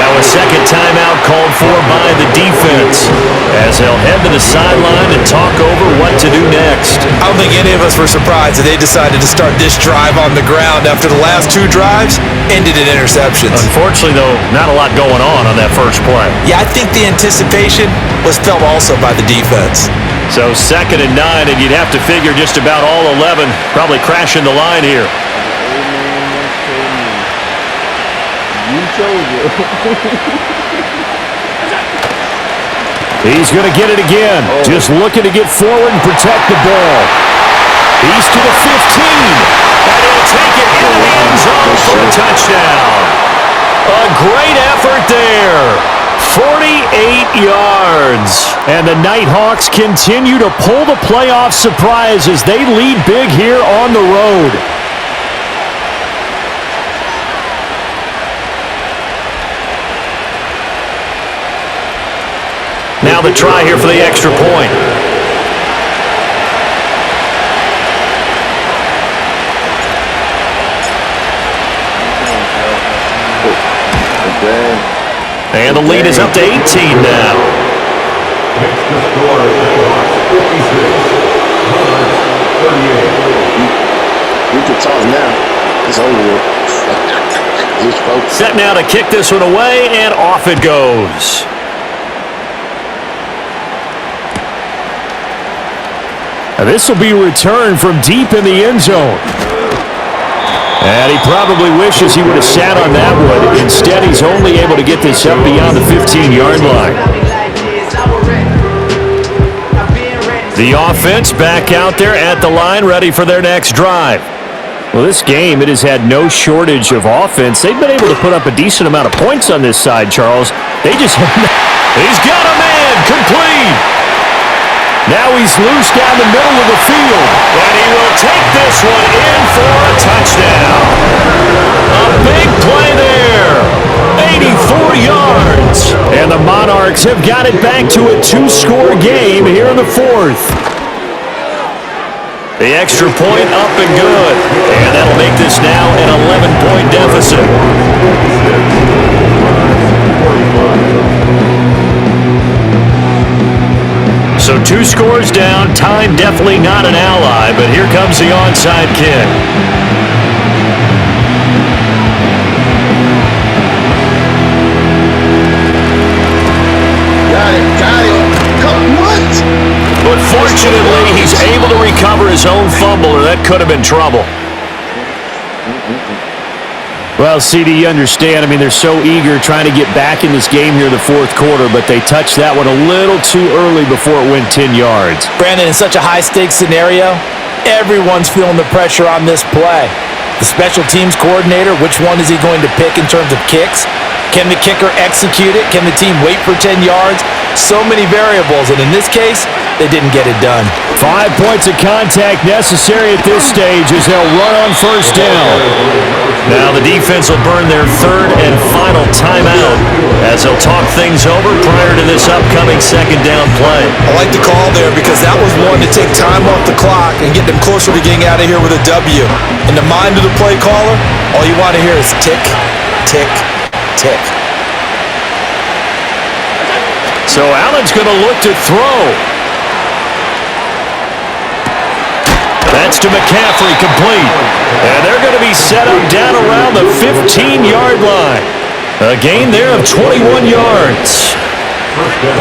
Now a second timeout called for by the defense as they'll head to the sideline and talk over what to do next. I don't think any of us were surprised that they decided to start this drive on the ground after the last 2 drives ended in interceptions. Unfortunately, though, not a lot going on that first play. Yeah, I think the anticipation was felt also by the defense. So 2nd and 9, and you'd have to figure just about all 11 probably crashing the line here. You chose it. He's going to get it again. Just looking to get forward and protect the ball. He's to the 15. And he'll take it into the end zone for a touchdown. A great effort there. 48 yards. And the Nighthawks continue to pull the playoff surprise as they lead big here on the road. Now the try here for the extra point. And the lead is up to 18 now. Makes the score Nighthawks 56, Monarchs 38. We can talk now. It's over with. Set now to kick this one away, and off it goes. And this will be returned from deep in the end zone. And he probably wishes he would have sat on that one. Instead, he's only able to get this up beyond the 15-yard line. The offense back out there at the line, ready for their next drive. Well, this game, it has had no shortage of offense. They've been able to put up a decent amount of points on this side, Charles. They just... He's got a man, complete. Now he's loose down the middle of the field. And he will take this one in for a touchdown. A big play there. 84 yards. And the Monarchs have got it back to a 2-score game here in the 4th. The extra point up and good. And that'll make this now an 11-point deficit. So 2 scores down. Time definitely not an ally, but here comes the onside kick. Got it. What? But fortunately, he's able to recover his own fumble, or that could have been trouble. Well, CD, you understand. I mean, they're so eager trying to get back in this game here in the 4th quarter, but they touched that one a little too early before it went 10 yards. Brandon, in such a high-stakes scenario, everyone's feeling the pressure on this play. The special teams coordinator, which one is he going to pick in terms of kicks? Can the kicker execute it? Can the team wait for 10 yards? So many variables, and in this case, they didn't get it done. 5 points of contact necessary at this stage as they'll run on 1st down. Now the defense will burn their 3rd and final timeout as they'll talk things over prior to this upcoming 2nd down play. I like the call there because that was one to take time off the clock and get them closer to getting out of here with a W. In the mind of the play caller, all you want to hear is tick, tick, tick. So Allen's going to look to throw. That's to McCaffrey, complete. And they're going to be set up down around the 15-yard line. A gain there of 21 yards.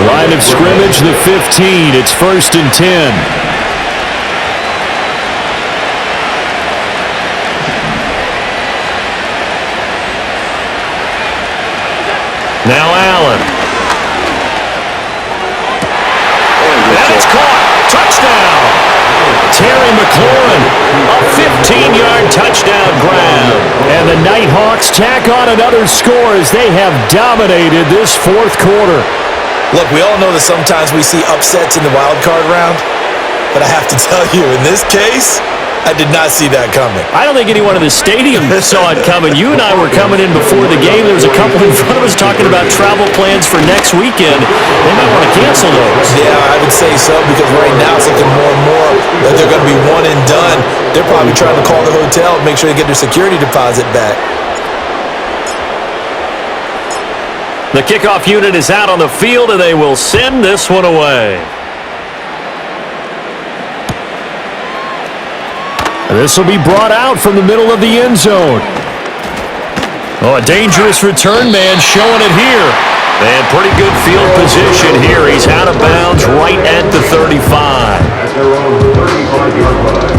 Line of scrimmage, the 15. It's 1st and 10. Now Allen. And it's caught. Touchdown. Terry McLaurin, a 15-yard touchdown grab. And the Nighthawks tack on another score as they have dominated this 4th quarter. Look, we all know that sometimes we see upsets in the wild card round, but I have to tell you, in this case, I did not see that coming. I don't think anyone in the stadium saw it coming. You and I were coming in before the game. There was a couple in front of us talking about travel plans for next weekend. They might want to cancel those. Yeah, I would say so, because right now it's looking more and more that they're going to be one and done. They're probably trying to call the hotel and make sure they get their security deposit back. The kickoff unit is out on the field, and they will send this one away. This will be brought out from the middle of the end zone. Oh, a dangerous return man showing it here. And pretty good field position here. He's out of bounds right at the 35. At their own 35-yard line.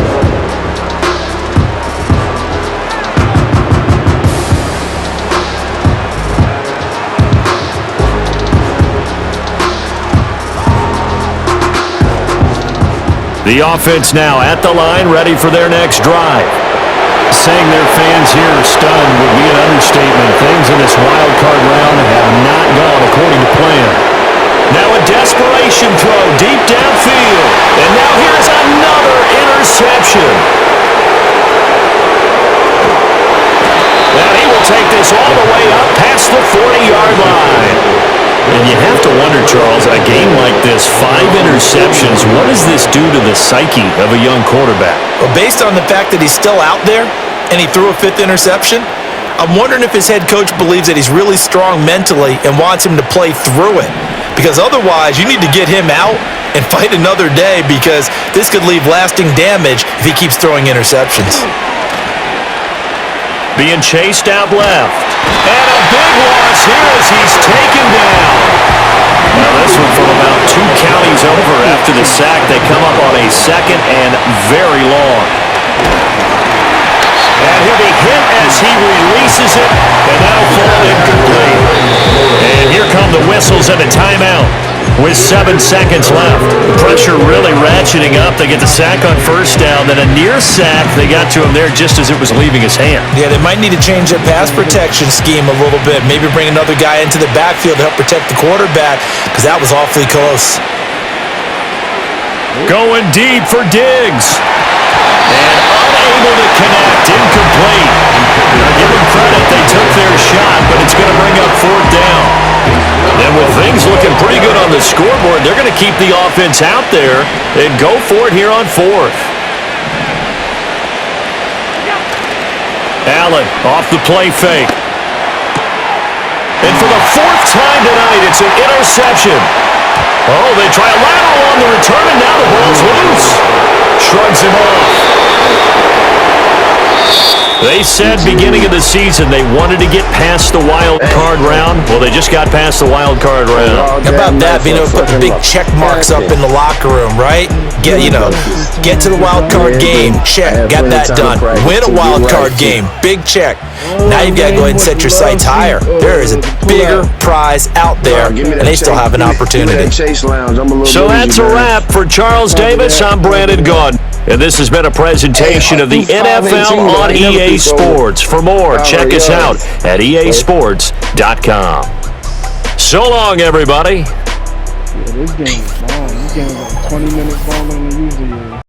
The offense now at the line, ready for their next drive. Saying their fans here are stunned would be an understatement. Things in this wild card round have not gone according to plan. Now a desperation throw deep downfield. And now here's another interception. And he will take this all the way up past the 40-yard line. And you have to wonder, Charles, a game like this, 5 interceptions, what does this do to the psyche of a young quarterback? Well, based on the fact that he's still out there and he threw a 5th interception, I'm wondering if his head coach believes that he's really strong mentally and wants him to play through it. Because otherwise, you need to get him out and fight another day, because this could leave lasting damage if he keeps throwing interceptions. Being chased out left. And a big loss here as he's taken down. Now this one from about 2 counties over after the sack. They come up on a 2nd and very long. And he'll be hit as he releases it. And that'll fall incomplete. And here come the whistles and a timeout. With 7 seconds left. The pressure really ratcheting up. They get the sack on 1st down. Then a near sack. They got to him there just as it was leaving his hand. Yeah, they might need to change their pass protection scheme a little bit. Maybe bring another guy into the backfield to help protect the quarterback, because that was awfully close. Going deep for Diggs. And unable to connect. Incomplete. Now give them credit. They took their shot, but it's going to bring up 4th down. And with things looking pretty good on the scoreboard, they're going to keep the offense out there and go for it here on 4th. Allen off the play fake. And for the 4th time tonight, it's an interception. Oh, they try a lateral on the return, and now the ball's loose. Shrugs him off. They said beginning of the season they wanted to get past the wild card round. Well, they just got past the wild card round. How about that? Being able to put the big check marks up in the locker room, right? Get to the wild card game. Check. Got that done. Win a wild card game. Big check. Now you've got to go ahead and set your sights higher. There is a bigger prize out there, and they still have an opportunity. So that's a wrap for Charles Davis. I'm Brandon Gaudin. And this has been a presentation of the NFL on EA Sports. For more, check us out at easports.com. So long, everybody. Yeah, this game is long. This game is like 20 minutes longer than it usually is.